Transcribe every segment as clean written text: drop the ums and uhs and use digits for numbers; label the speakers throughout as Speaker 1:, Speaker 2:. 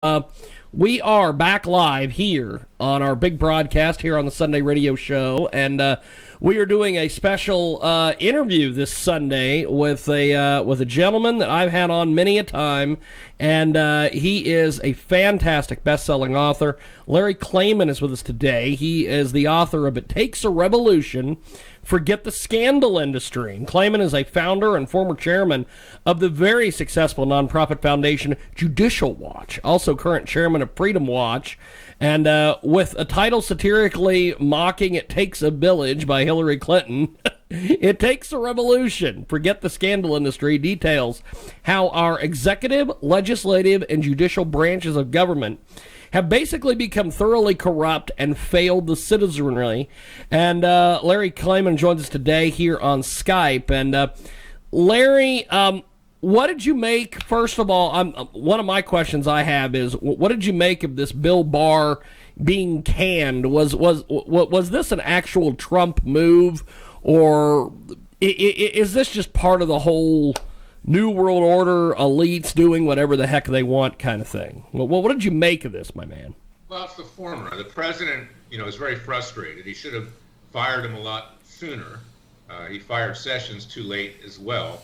Speaker 1: Uh, we are back live here on our big broadcast here on the Sunday radio show, and we are doing a special interview this Sunday with a gentleman that I've had on many a time, and he is a fantastic best-selling author. Larry Klayman is with us today. He is the author of It Takes a Revolution, Forget the Scandal Industry. And Klayman is a founder and former chairman of the very successful nonprofit foundation Judicial Watch, also current chairman of Freedom Watch, and with a title satirically mocking It Takes a Village by Hillary Clinton, It Takes a Revolution, Forget the Scandal Industry, details how our executive, legislative, and judicial branches of government have basically become thoroughly corrupt and failed the citizenry. And Larry Klayman joins us today here on Skype. And Larry, what did you make, first of all, one of my questions I have is, what did you make of this Bill Barr being canned? Was this an actual Trump move, or is this just part of the whole New World Order, elites doing whatever the heck they want kind of thing? Well, what did you make of this, my man?
Speaker 2: Well, it's the former. The president, is very frustrated. He should have fired him a lot sooner. He fired Sessions too late as well.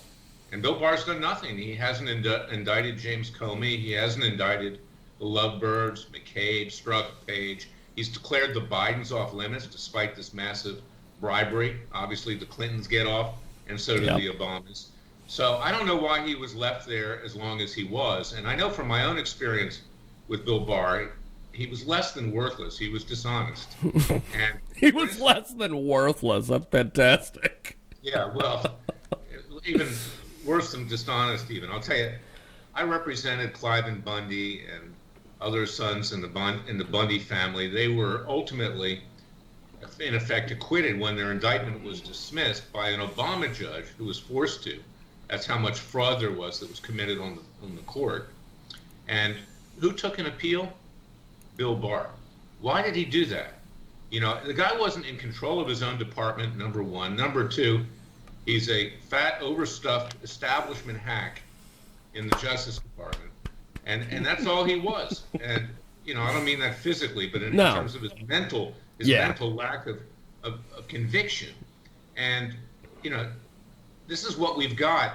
Speaker 2: And Bill Barr's done nothing. He hasn't indicted James Comey. He hasn't indicted the Lovebirds, McCabe, Strzok, Page. He's declared the Bidens off limits despite this massive bribery. Obviously, the Clintons get off, and so do the Obamas. So I don't know why he was left there as long as he was. And I know from my own experience with Bill Barr, he was less than worthless. He was dishonest. And
Speaker 1: he was less than worthless. That's fantastic.
Speaker 2: Yeah, well, even worse than dishonest even. I'll tell you, I represented Cliven Bundy and other sons in the Bundy family. They were ultimately, in effect, acquitted when their indictment was dismissed by an Obama judge who was forced to. That's how much fraud there was that was committed on the court. And who took an appeal? Bill Barr. Why did he do that? The guy wasn't in control of his own department, number one. Number two, he's a fat, overstuffed establishment hack in the Justice Department. And that's all he was. And, I don't mean that physically, but in terms of his mental lack of conviction. And, this is what we've got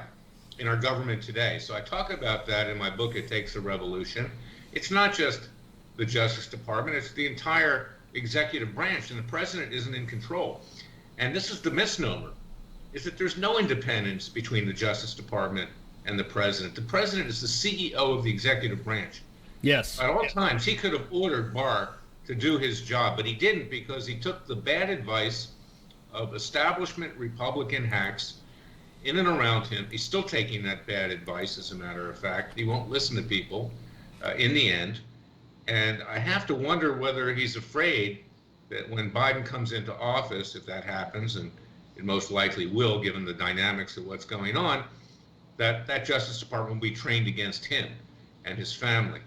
Speaker 2: in our government today. So I talk about that in my book, It Takes a Revolution. It's not just the Justice Department, it's the entire executive branch, and the president isn't in control. And this is the misnomer, is that there's no independence between the Justice Department and the president. The president is the CEO of the executive branch.
Speaker 1: Yes.
Speaker 2: At all times, he could have ordered Barr to do his job, but he didn't because he took the bad advice of establishment Republican hacks in and around him. He's still taking that bad advice, as a matter of fact. He won't listen to people in the end. And I have to wonder whether he's afraid that when Biden comes into office, if that happens, and it most likely will, given the dynamics of what's going on, that Justice Department will be trained against him and his family.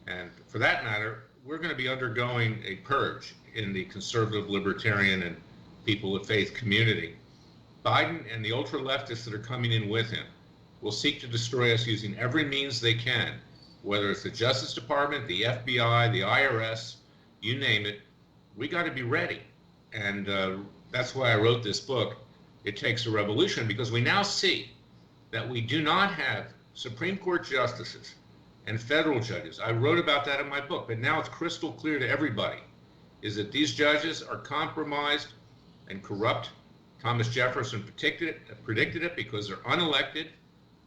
Speaker 2: And for that matter, we're going to be undergoing a purge in the conservative, libertarian, and people of faith community. Biden and the ultra-leftists that are coming in with him will seek to destroy us using every means they can, whether it's the Justice Department, the FBI, the IRS, you name it. We got to be ready. And that's why I wrote this book, It Takes a Revolution, because we now see that we do not have Supreme Court justices and federal judges. I wrote about that in my book, but now it's crystal clear to everybody, is that these judges are compromised and corrupt. Thomas Jefferson predicted it because they're unelected.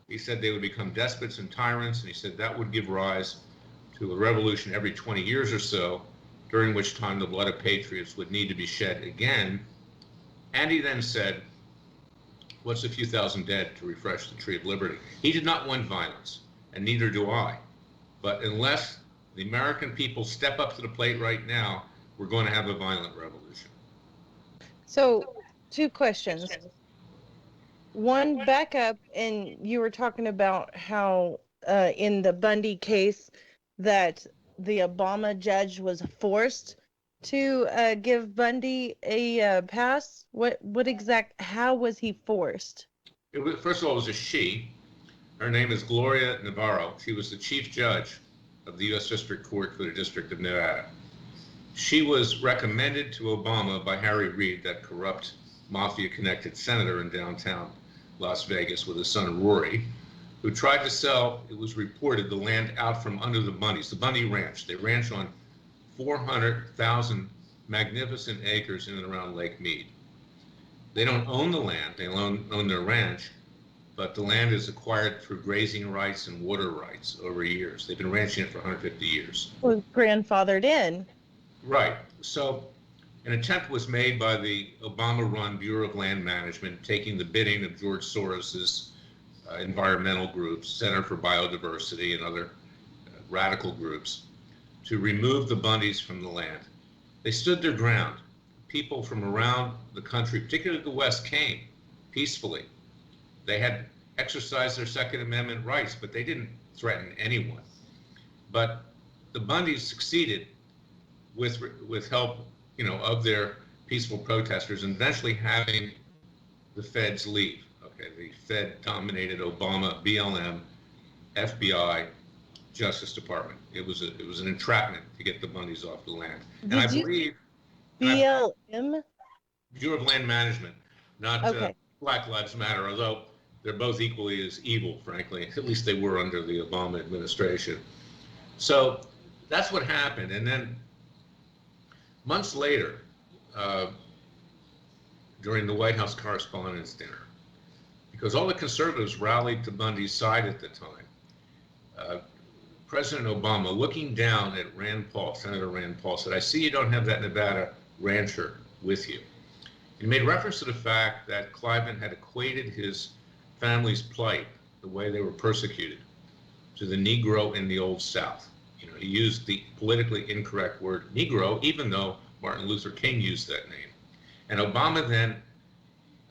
Speaker 2: He said they would become despots and tyrants, and he said that would give rise to a revolution every 20 years or so, during which time the blood of patriots would need to be shed again. And he then said, what's a few thousand dead to refresh the tree of liberty? He did not want violence, and neither do I. But unless the American people step up to the plate right now, we're going to have a violent revolution.
Speaker 3: So, two questions. One, back up, and you were talking about how in the Bundy case that the Obama judge was forced to give Bundy a pass. How was he forced?
Speaker 2: First of all, it was a she. Her name is Gloria Navarro. She was the chief judge of the U.S. District Court for the District of Nevada. She was recommended to Obama by Harry Reid, that corrupt mafia-connected senator in downtown Las Vegas with his son Rory, who tried to sell, it was reported, the land out from under the Bundys, the Bundy Ranch. They ranch on 400,000 magnificent acres in and around Lake Mead. They don't own the land, they own their ranch, but the land is acquired through grazing rights and water rights over years. They've been ranching it for 150 years.
Speaker 3: Was grandfathered in.
Speaker 2: Right. So an attempt was made by the Obama-run Bureau of Land Management, taking the bidding of George Soros's environmental groups, Center for Biodiversity, and other radical groups, to remove the Bundys from the land. They stood their ground. People from around the country, particularly the West, came peacefully. They had exercised their Second Amendment rights, but they didn't threaten anyone. But the Bundys succeeded with help, of their peaceful protesters, and eventually having the feds leave. Okay, the Fed-dominated Obama, BLM, FBI, Justice Department. It was an entrapment to get the Bundys off the land. And I believe
Speaker 3: BLM?
Speaker 2: Bureau of Land Management, not
Speaker 3: Okay.
Speaker 2: Black Lives Matter, although they're both equally as evil, frankly. At least they were under the Obama administration. So that's what happened. And then months later, during the White House Correspondents' Dinner, because all the conservatives rallied to Bundy's side at the time, President Obama, looking down at Rand Paul, Senator Rand Paul, said, "I see you don't have that Nevada rancher with you." He made reference to the fact that Klayman had equated his family's plight, the way they were persecuted, to the Negro in the Old South. He used the politically incorrect word Negro, even though Martin Luther King used that name. And Obama then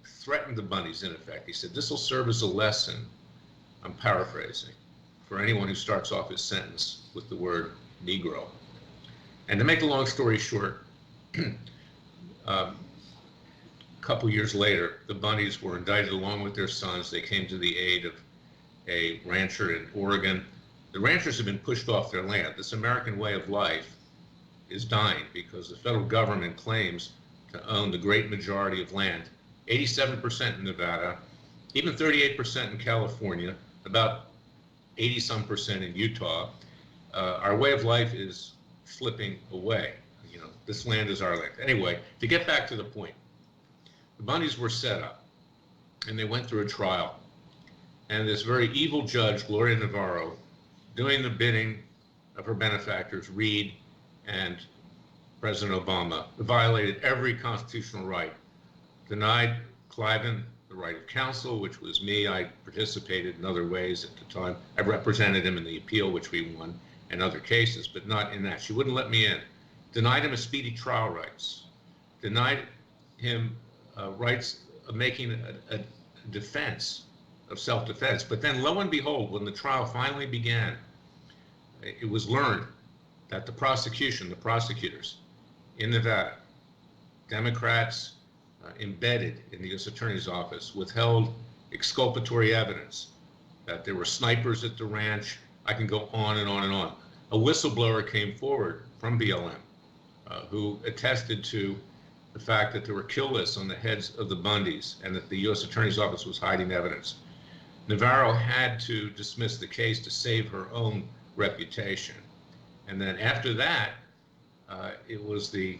Speaker 2: threatened the Bundys, in effect. He said, "This will serve as a lesson," I'm paraphrasing, "for anyone who starts off his sentence with the word Negro." And to make a long story short, a couple years later, the Bundys were indicted along with their sons. They came to the aid of a rancher in Oregon. The ranchers have been pushed off their land. This American way of life is dying because the federal government claims to own the great majority of land, 87% in Nevada, even 38% in California, about 80-some% in Utah. Our way of life is slipping away. This land is our land. Anyway, to get back to the point, the Bundys were set up, and they went through a trial. And this very evil judge, Gloria Navarro, doing the bidding of her benefactors, Reid and President Obama, violated every constitutional right, denied Klayman the right of counsel, which was me. I participated in other ways at the time. I represented him in the appeal, which we won, and other cases, but not in that. She wouldn't let me in. Denied him a speedy trial rights. Denied him rights of making a defense, of self-defense. But then, lo and behold, when the trial finally began, it was learned that the prosecutors in Nevada, Democrats embedded in the U.S. Attorney's Office, withheld exculpatory evidence, that there were snipers at the ranch. I can go on and on and on. A whistleblower came forward from BLM who attested to the fact that there were kill lists on the heads of the Bundys and that the U.S. Attorney's Office was hiding evidence. Navarro had to dismiss the case to save her own reputation. And then after that, it was the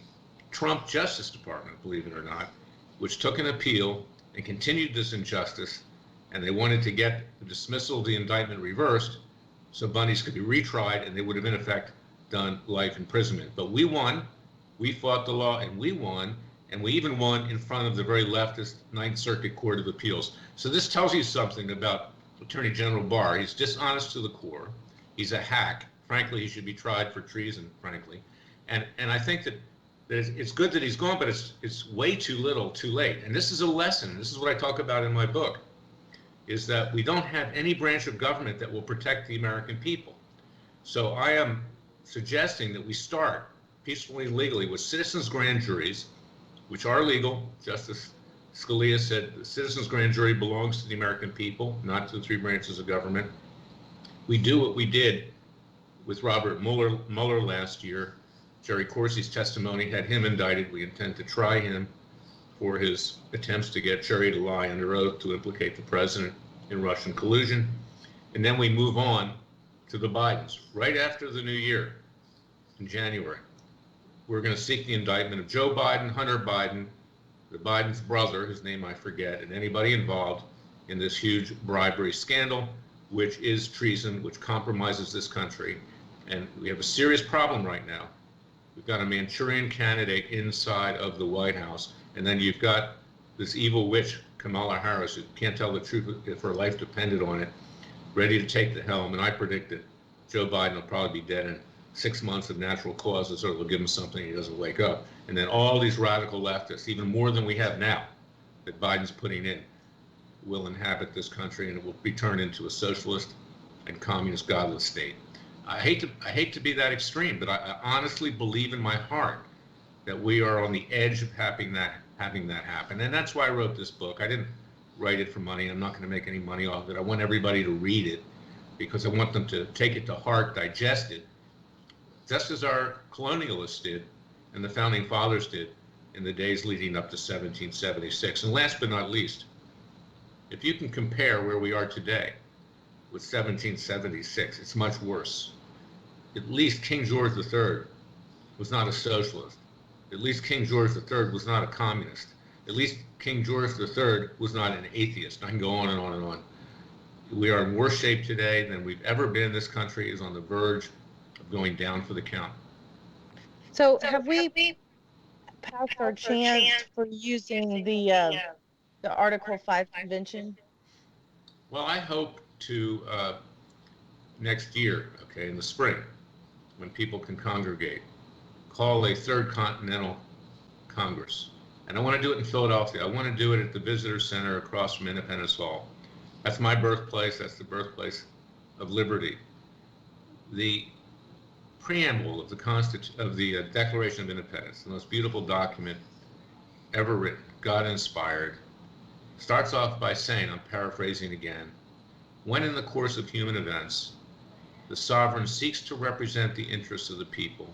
Speaker 2: Trump Justice Department, believe it or not, which took an appeal and continued this injustice, and they wanted to get the dismissal of the indictment reversed so Bundys could be retried and they would have in effect done life imprisonment. But we won, we fought the law, and we won, and we even won in front of the very leftist Ninth Circuit Court of Appeals. So this tells you something about Attorney General Barr. He's dishonest to the core. He's a hack. Frankly, he should be tried for treason, frankly. And I think that it's good that he's gone, but it's way too little, too late. And this is a lesson. This is what I talk about in my book, is that we don't have any branch of government that will protect the American people. So I am suggesting that we start peacefully and legally with citizens' grand juries, which are legal. Justice Scalia said the citizens' grand jury belongs to the American people, not to the three branches of government. We do what we did with Robert Mueller last year. Jerry Corsi's testimony had him indicted. We intend to try him for his attempts to get Jerry to lie under oath to implicate the president in Russian collusion. And then we move on to the Bidens. Right after the new year, in January, we're going to seek the indictment of Joe Biden, Hunter Biden, the Biden's brother, whose name I forget, and anybody involved in this huge bribery scandal, which is treason, which compromises this country. And we have a serious problem right now. We've got a Manchurian candidate inside of the White House, and then you've got this evil witch, Kamala Harris, who can't tell the truth if her life depended on it, ready to take the helm. And I predict that Joe Biden will probably be dead in 6 months of natural causes, or they'll give him something he doesn't wake up. And then all these radical leftists, even more than we have now, that Biden's putting in, will inhabit this country, and it will be turned into a socialist and communist godless state. I hate to be that extreme, but I honestly believe in my heart that we are on the edge of having that happen. And that's why I wrote this book. I didn't write it for money. I'm not going to make any money off of it. I want everybody to read it because I want them to take it to heart, digest it, just as our colonialists did and the founding fathers did in the days leading up to 1776. And last but not least, if you can compare where we are today with 1776, it's much worse. At least King George III was not a socialist. At least King George III was not a communist. At least King George III was not an atheist. I can go on and on and on. We are in worse shape today than we've ever been. This country is on the verge of going down for the count.
Speaker 3: So have we passed our chance for using the Article 5 convention?
Speaker 2: Well, I hope to next year, okay, in the spring, when people can congregate, call a Third Continental Congress. And I want to do it in Philadelphia. I want to do it at the Visitor Center across from Independence Hall. That's my birthplace. That's the birthplace of liberty. The preamble of the Declaration of Independence, the most beautiful document ever written, God-inspired, starts off by saying, I'm paraphrasing again, when in the course of human events, the sovereign seeks to represent the interests of the people,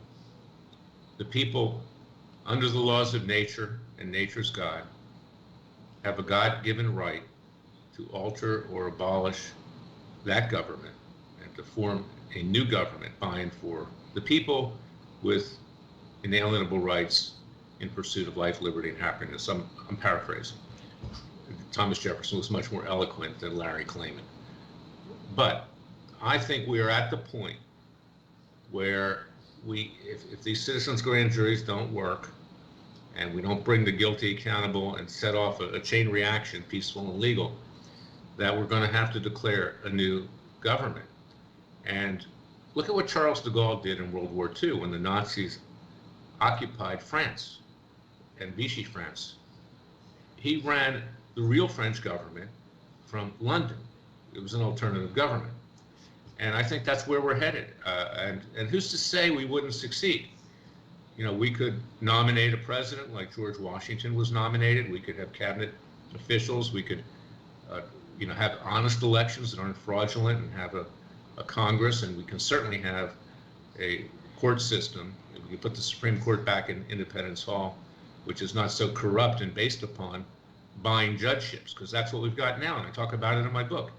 Speaker 2: under the laws of nature and nature's God, have a God-given right to alter or abolish that government and to form a new government by and for the people with inalienable rights in pursuit of life, liberty, and happiness. I'm paraphrasing. Thomas Jefferson was much more eloquent than Larry Klayman. But I think we are at the point where if these citizens' grand juries don't work and we don't bring the guilty accountable and set off a chain reaction, peaceful and legal, that we're going to have to declare a new government. And look at what Charles de Gaulle did in World War II when the Nazis occupied France and Vichy France. He ran the real French government from London. It was an alternative government. And I think that's where we're headed. And who's to say we wouldn't succeed? You know, we could nominate a president like George Washington was nominated. We could have cabinet officials. We could, have honest elections that aren't fraudulent and have a Congress. And we can certainly have a court system. We can put the Supreme Court back in Independence Hall, which is not so corrupt and based upon buying judgeships, because that's what we've got now. And I talk about it in my book.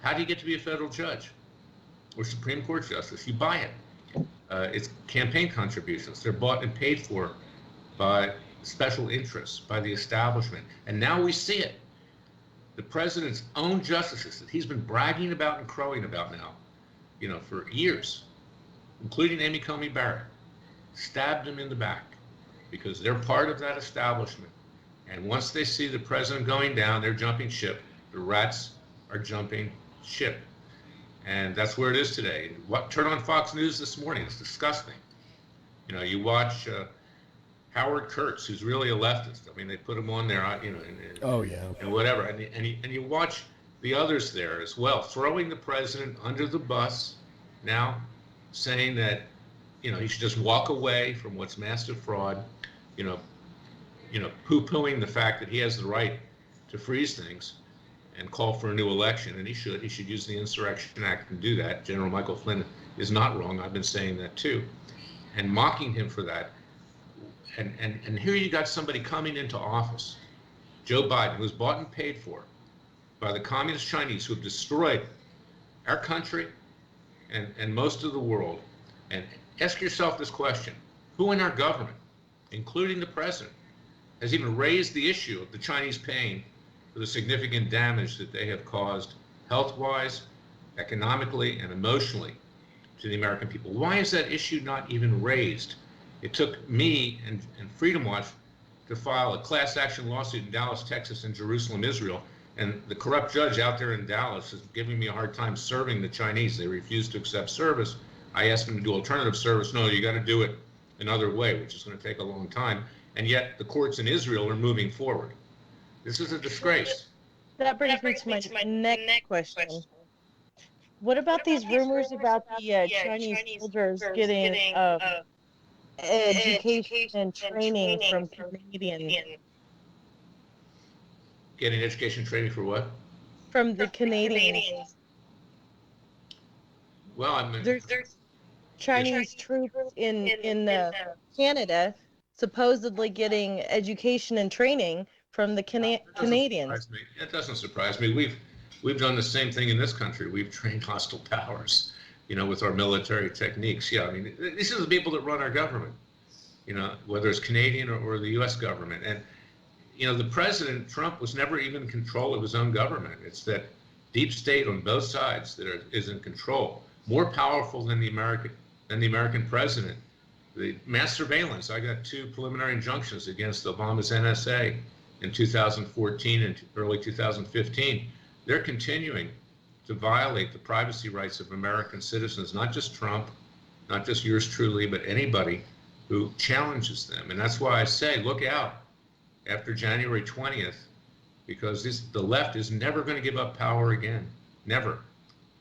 Speaker 2: How do you get to be a federal judge or Supreme Court justice? You buy it. It's campaign contributions. They're bought and paid for by special interests, by the establishment. And now we see it. The president's own justices that he's been bragging about and crowing about now, for years, including Amy Coney Barrett, stabbed him in the back because they're part of that establishment. And once they see the president going down, they're jumping ship. The rats are jumping ship. And that's where it is today. Turn on Fox News this morning. It's disgusting. You watch Howard Kurtz, who's really a leftist. I mean, they put him on there,
Speaker 1: Oh, yeah.
Speaker 2: And whatever. And you watch the others there as well, throwing the president under the bus now, saying that, he should just walk away from what's massive fraud, poo-pooing the fact that he has the right to freeze things and call for a new election, and he should use the Insurrection Act and do that. General Michael Flynn is not wrong. I've been saying that too, and mocking him for that. And here you got somebody coming into office, Joe Biden, who was bought and paid for by the communist Chinese, who have destroyed our country and most of the world. And ask yourself this question: who in our government, including the president, has even raised the issue of the Chinese paying for the significant damage that they have caused health-wise, economically, and emotionally to the American people? Why is that issue not even raised? It took me and Freedom Watch to file a class action lawsuit in Dallas, Texas, and Jerusalem, Israel. And the corrupt judge out there in Dallas is giving me a hard time serving the Chinese. They refuse to accept service. I asked them to do alternative service. No, you got to do it another way, which is going to take a long time. And yet the courts in Israel are moving forward. This is a disgrace.
Speaker 3: That brings me to my next question. What about these rumors about the Chinese soldiers getting education and training from Canadians?
Speaker 2: Getting education training for what?
Speaker 3: From the Canadians.
Speaker 2: Well, I mean,
Speaker 3: There's Chinese troops in Canada supposedly getting education and training from the Canadians.
Speaker 2: It doesn't surprise me. We've done the same thing in this country. We've trained hostile powers, with our military techniques. Yeah, I mean, these are the people that run our government, whether it's Canadian or the U.S. government. And, the president, Trump, was never even in control of his own government. It's that deep state on both sides that is in control, more powerful than the American president. The mass surveillance, I got 2 preliminary injunctions against Obama's NSA in 2014 and early 2015. They're continuing to violate the privacy rights of American citizens, not just Trump, not just yours truly, but anybody who challenges them. And that's why I say, look out after January 20th, because the left is never going to give up power again, never.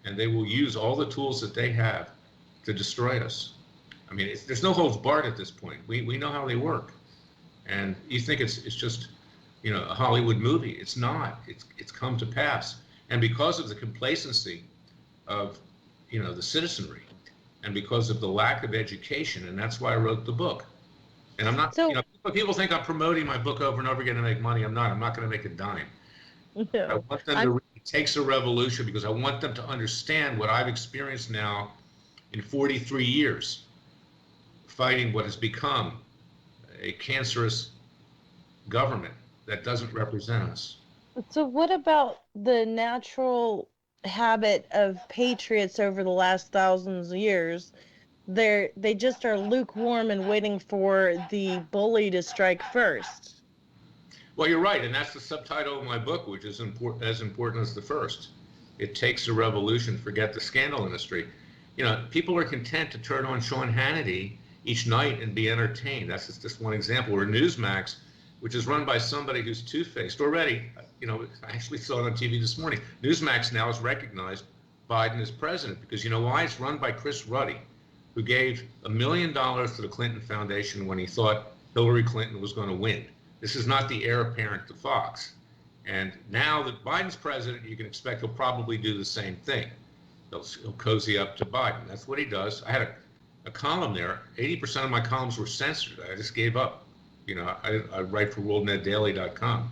Speaker 2: And they will use all the tools that they have to destroy us. I mean, there's no holds barred at this point. We know how they work. And you think it's just, a Hollywood movie. It's not. It's come to pass. And because of the complacency of, the citizenry, and because of the lack of education, and that's why I wrote the book. And I'm not, people think I'm promoting my book over and over again to make money. I'm not. I'm not going to make a dime.
Speaker 3: No,
Speaker 2: I want them to read It Takes a Revolution, because I want them to understand what I've experienced now in 43 years, fighting what has become a cancerous government that doesn't represent us.
Speaker 3: So what about the natural habit of patriots over the last thousands of years? They just are lukewarm and waiting for the bully to strike first.
Speaker 2: Well, you're right, and that's the subtitle of my book, which is as important as the first. It takes a revolution, forget the scandal industry. People are content to turn on Sean Hannity each night and be entertained. That's just one example. Or Newsmax, which is run by somebody who's two-faced already. I actually saw it on TV this morning. Newsmax now has recognized Biden as president because you know why? It's run by Chris Ruddy, who gave $1 million to the Clinton Foundation when he thought Hillary Clinton was going to win. This is not the heir apparent to Fox. And now that Biden's president, you can expect he'll probably do the same thing. He'll cozy up to Biden. That's what he does. I had a column there. 80% of my columns were censored. I just gave up. I write for WorldNetDaily.com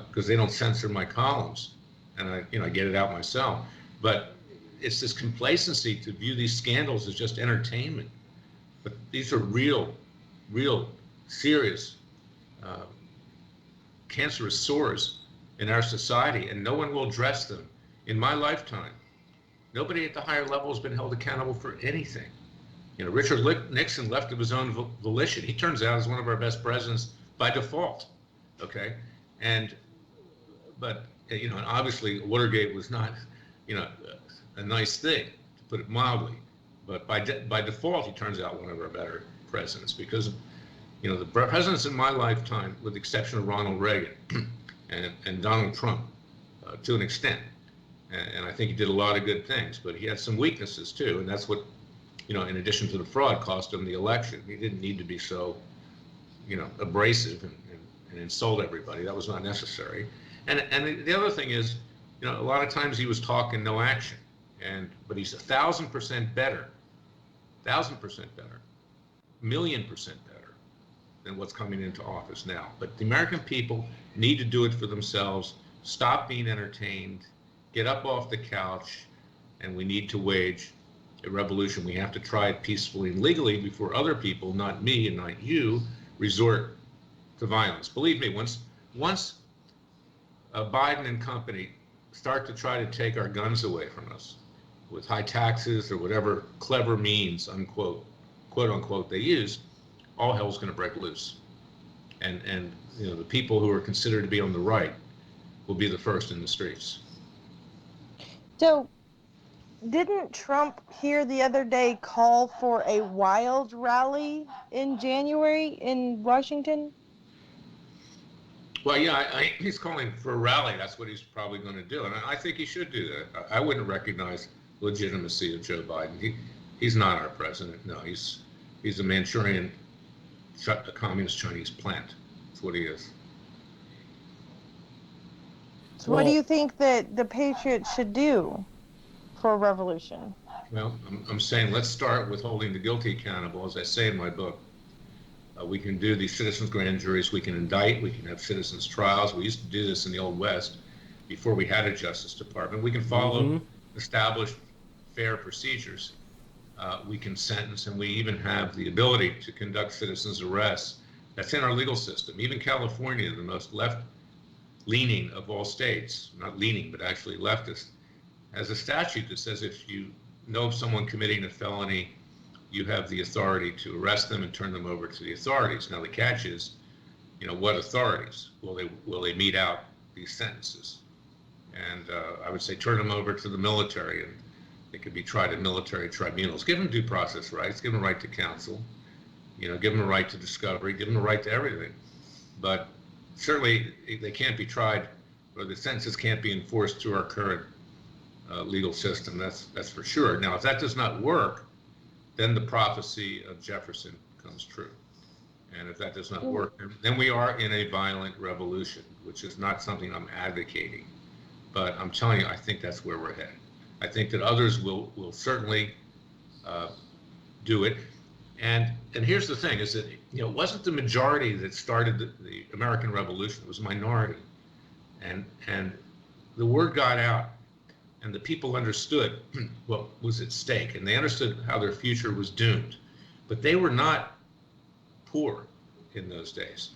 Speaker 2: because they don't censor my columns, and I get it out myself. But it's this complacency to view these scandals as just entertainment. But these are real, serious, cancerous sores in our society, and no one will address them. In my lifetime, nobody at the higher level has been held accountable for anything. Richard Nixon left of his own volition. He turns out is one of our best presidents by default. Okay, but obviously Watergate was not, a nice thing, to put it mildly. But by default, he turns out one of our better presidents because, the presidents in my lifetime, with the exception of Ronald Reagan and Donald Trump, to an extent, and I think he did a lot of good things, but he had some weaknesses too, and that's what, in addition to the fraud, cost him the election. He didn't need to be so, abrasive and insult everybody. That was not necessary. And the other thing is, a lot of times he was talking, no action. But he's 1,000% better 1,000% better, 1,000,000% better than what's coming into office now. But the American people need to do it for themselves, stop being entertained, get up off the couch, and we need to wage a revolution. We have to try it peacefully and legally before other people, not me and not you, resort to violence. Believe me, once Biden and company start to try to take our guns away from us with high taxes or whatever clever means, unquote, quote unquote, they use, all hell's going to break loose. And the people who are considered to be on the right will be the first in the streets.
Speaker 3: So, didn't Trump here the other day call for a wild rally in January in Washington?
Speaker 2: Well, yeah, he's calling for a rally. That's what he's probably going to do, and I think he should do that. I wouldn't recognize legitimacy of Joe Biden. He's not our president. No, he's a Manchurian, a communist Chinese plant. That's what he is.
Speaker 3: So, what do you think that the Patriots should do for a revolution?
Speaker 2: Well, I'm saying let's start with holding the guilty accountable, as I say in my book. We can do these citizens' grand juries. We can indict. We can have citizens' trials. We used to do this in the Old West before we had a Justice Department. We can follow established fair procedures. We can sentence, and we even have the ability to conduct citizens' arrests. That's in our legal system. Even California, the most left-leaning of all states, not leaning, but actually leftist, has a statute that says if you know of someone committing a felony, you have the authority to arrest them and turn them over to the authorities. Now the catch is, what authorities? Will they mete out these sentences? And I would say turn them over to the military, and they could be tried in military tribunals. Give them due process rights. Give them a right to counsel. Give them a right to discovery. Give them a right to everything. But certainly they can't be tried, or the sentences can't be enforced through our current legal system. That's for sure. Now, if that does not work, then the prophecy of Jefferson comes true. And if that does not work, then we are in a violent revolution, which is not something I'm advocating. But I'm telling you, I think that's where we're headed. I think that others will certainly do it. And here's the thing, is that it wasn't the majority that started the American Revolution. It was a minority. And the word got out. And the people understood what was at stake, and they understood how their future was doomed. But they were not poor in those days.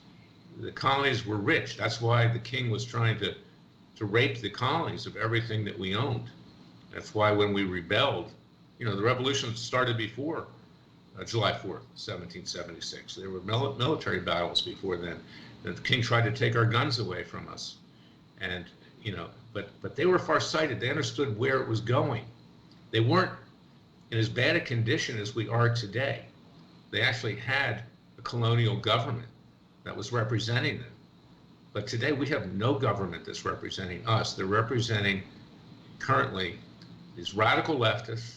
Speaker 2: The colonies were rich. That's why the king was trying to rape the colonies of everything that we owned. That's why when we rebelled, the revolution started before July 4th, 1776. There were military battles before then. The king tried to take our guns away from us. And but they were farsighted. They understood where it was going. They weren't in as bad a condition as we are today. They actually had a colonial government that was representing them. But today we have no government that's representing us. They're representing currently these radical leftists,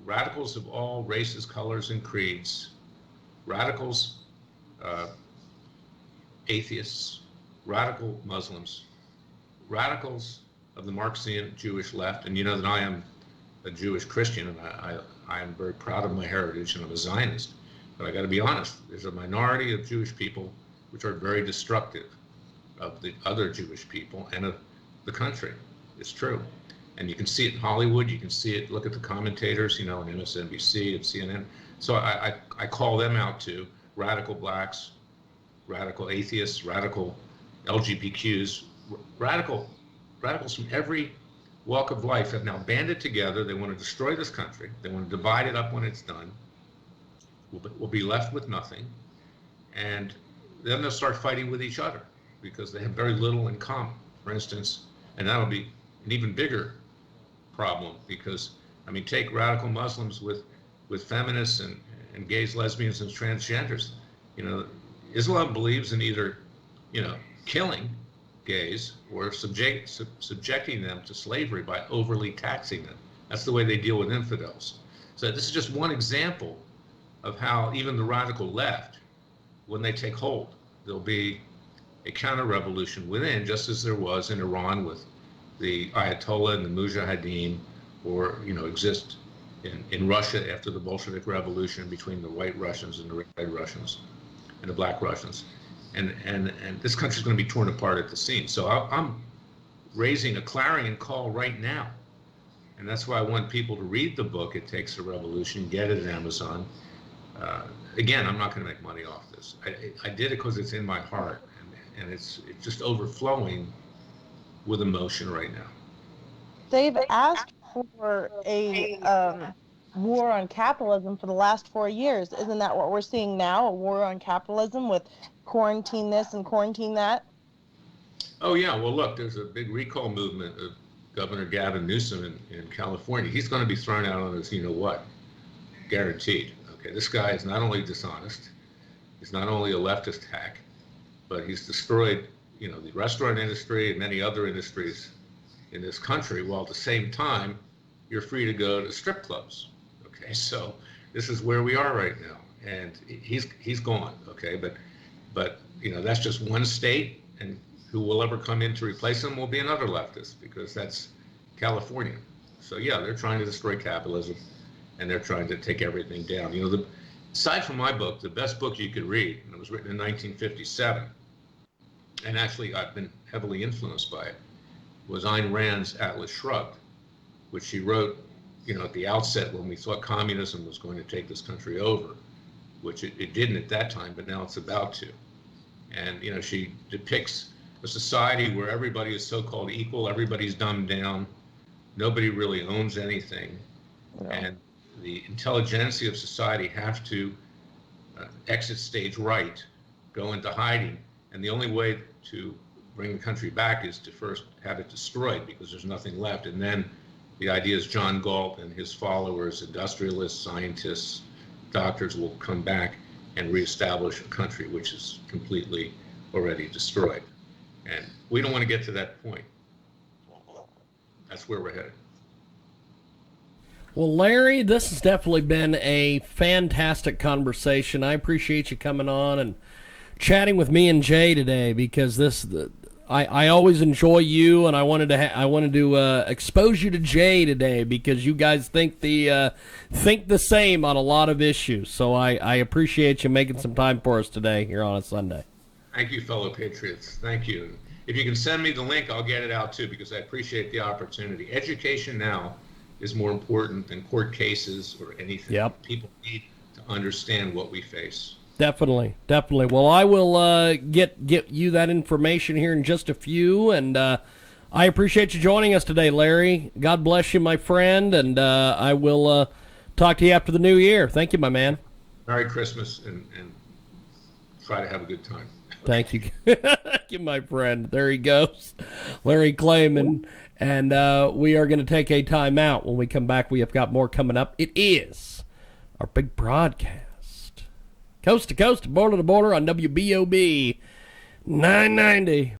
Speaker 2: radicals of all races, colors, and creeds, radicals, atheists, radical Muslims, radicals of the Marxian Jewish left. And you know that I am a Jewish Christian, and I am very proud of my heritage, and I'm a Zionist. But I got to be honest, there's a minority of Jewish people which are very destructive of the other Jewish people and of the country. It's true. And you can see it in Hollywood, you can see it, look at the commentators, on MSNBC and CNN. So I call them out too, radical blacks, radical atheists, radical LGBTQs, radicals from every walk of life have now banded together. They want to destroy this country. They want to divide it up when it's done. We'll be left with nothing. And then they'll start fighting with each other because they have very little in common. For instance, and that'll be an even bigger problem because, take radical Muslims with feminists and gays, lesbians, and transgenders. Islam believes in either, killing gays or subjecting them to slavery by overly taxing them. That's the way they deal with infidels. So this is just one example of how even the radical left, when they take hold, there'll be a counter-revolution within, just as there was in Iran with the Ayatollah and the Mujahideen, or exist in Russia after the Bolshevik Revolution between the white Russians and the red Russians and the black Russians. And this country's going to be torn apart at the seams. So I'm raising a clarion call right now. And that's why I want people to read the book, It Takes a Revolution, get it at Amazon. Again, I'm not going to make money off this. I did it because it's in my heart, and it's just overflowing with emotion right now.
Speaker 3: They've asked for a war on capitalism for the last 4 years. Isn't that what we're seeing now? A war on capitalism with quarantine this and quarantine that?
Speaker 2: Oh, yeah. Well, look, there's a big recall movement of Governor Gavin Newsom in California. He's going to be thrown out on his you-know-what, guaranteed. Okay, this guy is not only dishonest, he's not only a leftist hack, but he's destroyed, the restaurant industry and many other industries in this country, while at the same time, you're free to go to strip clubs. Okay, so this is where we are right now, and he's gone. Okay, but that's just one state, and who will ever come in to replace him will be another leftist, because that's California. So yeah, they're trying to destroy capitalism, and they're trying to take everything down. Aside from my book, the best book you could read, and it was written in 1957, and actually I've been heavily influenced by it, was Ayn Rand's Atlas Shrugged, which she wrote, at the outset when we thought communism was going to take this country over, which it didn't at that time, but now it's about to. And, she depicts a society where everybody is so-called equal, everybody's dumbed down, nobody really owns anything, and the intelligentsia of society have to exit stage right, go into hiding, and the only way to bring the country back is to first have it destroyed, because there's nothing left. And then the idea is John Galt and his followers, industrialists, scientists, doctors, will come back and reestablish a country which is completely already destroyed. And we don't want to get to that point. That's where we're headed.
Speaker 1: Well, Larry, this has definitely been a fantastic conversation. I appreciate you coming on and chatting with me and Jay today, because I always enjoy you, and I wanted to expose you to Jay today, because you guys think the same on a lot of issues. So I appreciate you making some time for us today here on a Sunday.
Speaker 2: Thank you, fellow patriots. Thank you. If you can send me the link, I'll get it out too, because I appreciate the opportunity. Education now is more important than court cases or anything.
Speaker 1: Yep.
Speaker 2: People need to understand what we face.
Speaker 1: Definitely. Well, I will get you that information here in just a few, and I appreciate you joining us today, Larry. God bless you, my friend, and I will talk to you after the new year. Thank you, my man.
Speaker 2: Merry Christmas, and try to have a good time.
Speaker 1: Thank you. Thank you, my friend. There he goes, Larry Klayman. And we are going to take a time out. When we come back, we have got more coming up. It is our big broadcast. Coast to coast, border to border on WBOB 990.